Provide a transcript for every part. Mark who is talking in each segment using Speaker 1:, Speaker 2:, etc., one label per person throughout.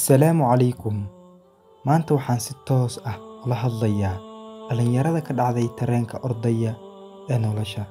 Speaker 1: Assalaamu calaykum. Maanta waxaan si toos ah ula hadlayaa dhalinyarada ka dhacday tareenka ordaya ee nolosha.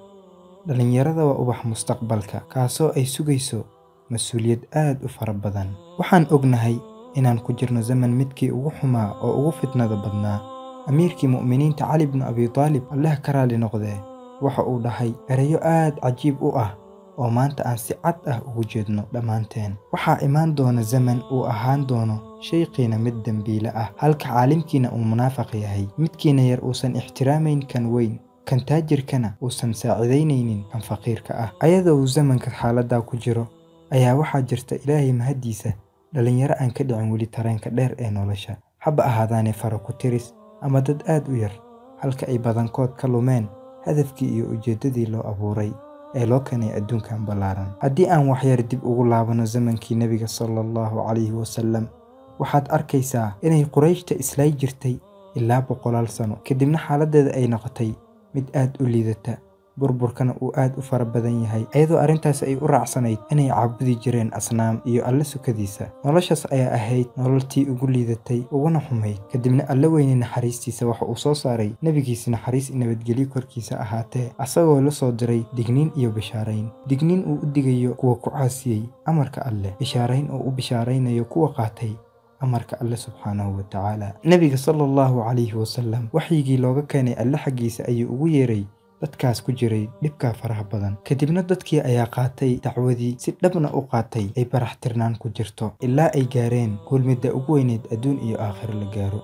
Speaker 1: Dhalinyarada waa ubax mustaqbalka, kaasoo ay sugayso mas'uuliyad aad u fara badan. Waxaan ognahay inaan ku jirno zaman midkii ugu xumaa oo ugu fitnada badnaa. Amiirkii mu'miniinta Cali ibn Abi Talib, Allah ka raali noqdee, waxa uu dhahay erayo aad cajiib u ah oo maanta aan si cad ah ugu jeedno dhammaanteen. Waxaa imaan doona zaman uu ahaan doono shayqiina mid dambiile ah, halka caalimkiina uu munaafiq yahay, midkiina yar uusan ixtiraamayn kan weyn, kan taajirkana uusan saacidaynaynin kan faqiirka ah. Ayadoo uu zamanka xaaladdaa ku jiro ayaa waxaa jirta Ilaahay mahadiisa dhalinyaro aan ka dhicin weli tareenka dheer ee nolosha, haba ahaadaane faro ku tiris ama dad aad u yar, halka ay badankood ka lumeen hadafkii iyo ujeeddadii loo abuuray ee loo keenay adduunkan ballaaran. Haddii aan waxyar dib ugu laabano zamankii Nabiga sallallahu calayhi wasallam, waxaad arkaysaa inay Qurayshta islay jirtay ilaa 100 sano, kadibna xaaladdeeda ay noqotay mid aad u liidata, burburkana uu aad u fara badan yahay, iyadoo arrintaas ay u raacsanayd inay caabudi jireen asnaam iyo Alle sukadiisa. Noloshaas ayaa ahayd nololtii ugu liidatay uguna xumayd. Kadibna Alle weyne naxariistiisa waxa uu soo saaray nebigiisa naxariis iyo nabadgelyo korkiisa ahaatee, asagoo la soo diray digniin iyo bishaarayn. Digniin uu u digayo kuwa ku caasiyey amarka Alle, bishaarayn oo u bishaaraynayo kuwa qaatay amarka Alle subxaanahu wa tacaala. Nabiga sallallahu calayhi wasallam waxyigii looga keenay Alle xaggiisa ayuu ugu yeeray dadkaas ku jiray dhibka faraha badan. Kadibna dadkii ayaa qaatay dacwadii, si dhabna u qaatay, ay barax tirnaan ku jirto, ilaa ay gaareen kulmidda ugu weyneed adduun iyo aakhir la gaaro,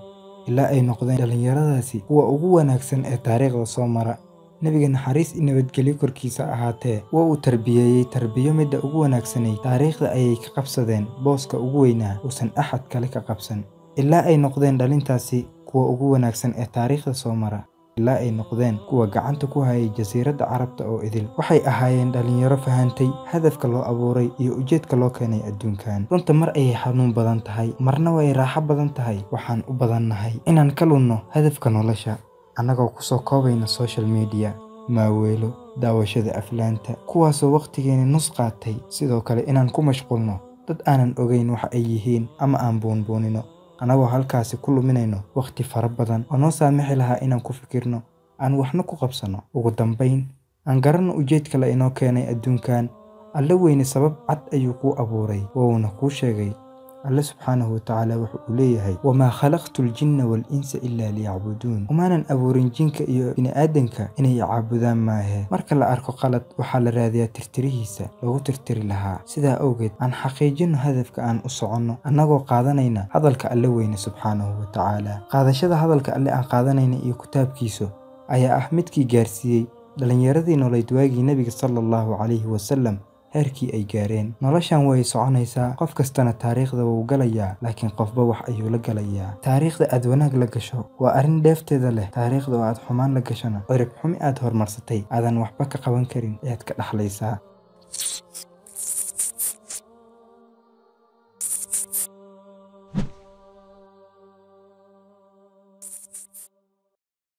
Speaker 1: ilaa ay noqdeen dhalinyaradaasi kuwa ugu wanaagsan ee taariikhda soo mara. Nabiga naxariis iyo nabadgelyo korkiisa ahaatee, waa uu tarbiyeeyey tarbiyo midda ugu wanaagsanayd. Taariikhda ayay ka qabsadeen booska ugu weynaa uusan axad kale ka qabsan, ilaa ay noqdeen dhalintaasi kuwa ugu wanaagsan ee taariikhda soo mara, ilaa ay noqdeen kuwa gacanta ku hayay jasiiradda Carabta oo idil. Waxay ahaayeen dhalinyaro fahantay hadafka loo abuuray iyo ujeedka loo keenay adduunkan. Runta mar ayay xanuun badan tahay, marna way raaxo badan tahay. Waxaan u badannahay inaan ka lunno hadafka nolosha annagoo ku soo koobayna social media, maaweelo, daawashada aflaanta, kuwaasoo waqtigeena nus qaatay. Sidoo kale inaan ku mashquulno dad aanan ogeyn waxa ay yihiin ama aan buunbuunino, anagoo halkaasi ku luminayno waqti fara badan oo noo saamixi lahaa inaan ku fikirno, aan waxna ku qabsano. Ugu dambayn, aan garanno ujeedka la inoo keenay adduunkan. Alle weyne sabab cad ayuu kuu abuuray, wuuna kuu sheegay. Alle subxaanahu wa tacaala wuxuu u leeyahay: wamaa khalaqtu ljinna walinsa ilaa liyacbuduun. umaanan abuurin jinka iyo bini'aadanka inay caabudaan maahe. Marka la arko qalad, waxaa la raadiyaa tirtirihiisa lagu tirtiri lahaa. Sidaa awgeed, aan xaqiijino hadafka aan u soconno annagoo qaadanayna hadalka Alle weyne subxaanahu wa tacaala. Qaadashada hadalka Alle aan qaadanayna iyo kitaabkiisa ayaa ah midkii gaarsiiyey dhalinyaradii noloyd waagii Nabiga sallallahu calayhi wasallam heerkii ay gaareen. Noloshan way soconaysaa, qof kastana taariikhda wuu galayaa, laakiin qofba wax ayuu la galayaa. Taariikhda aad wanaag la gasho waa arrin dheefteeda leh. Taariikhda oo aad xumaan la gashona, cirib xumi aad horumarsatay aadan waxba ka qaban karin ayaad ka dhaxlaysaa.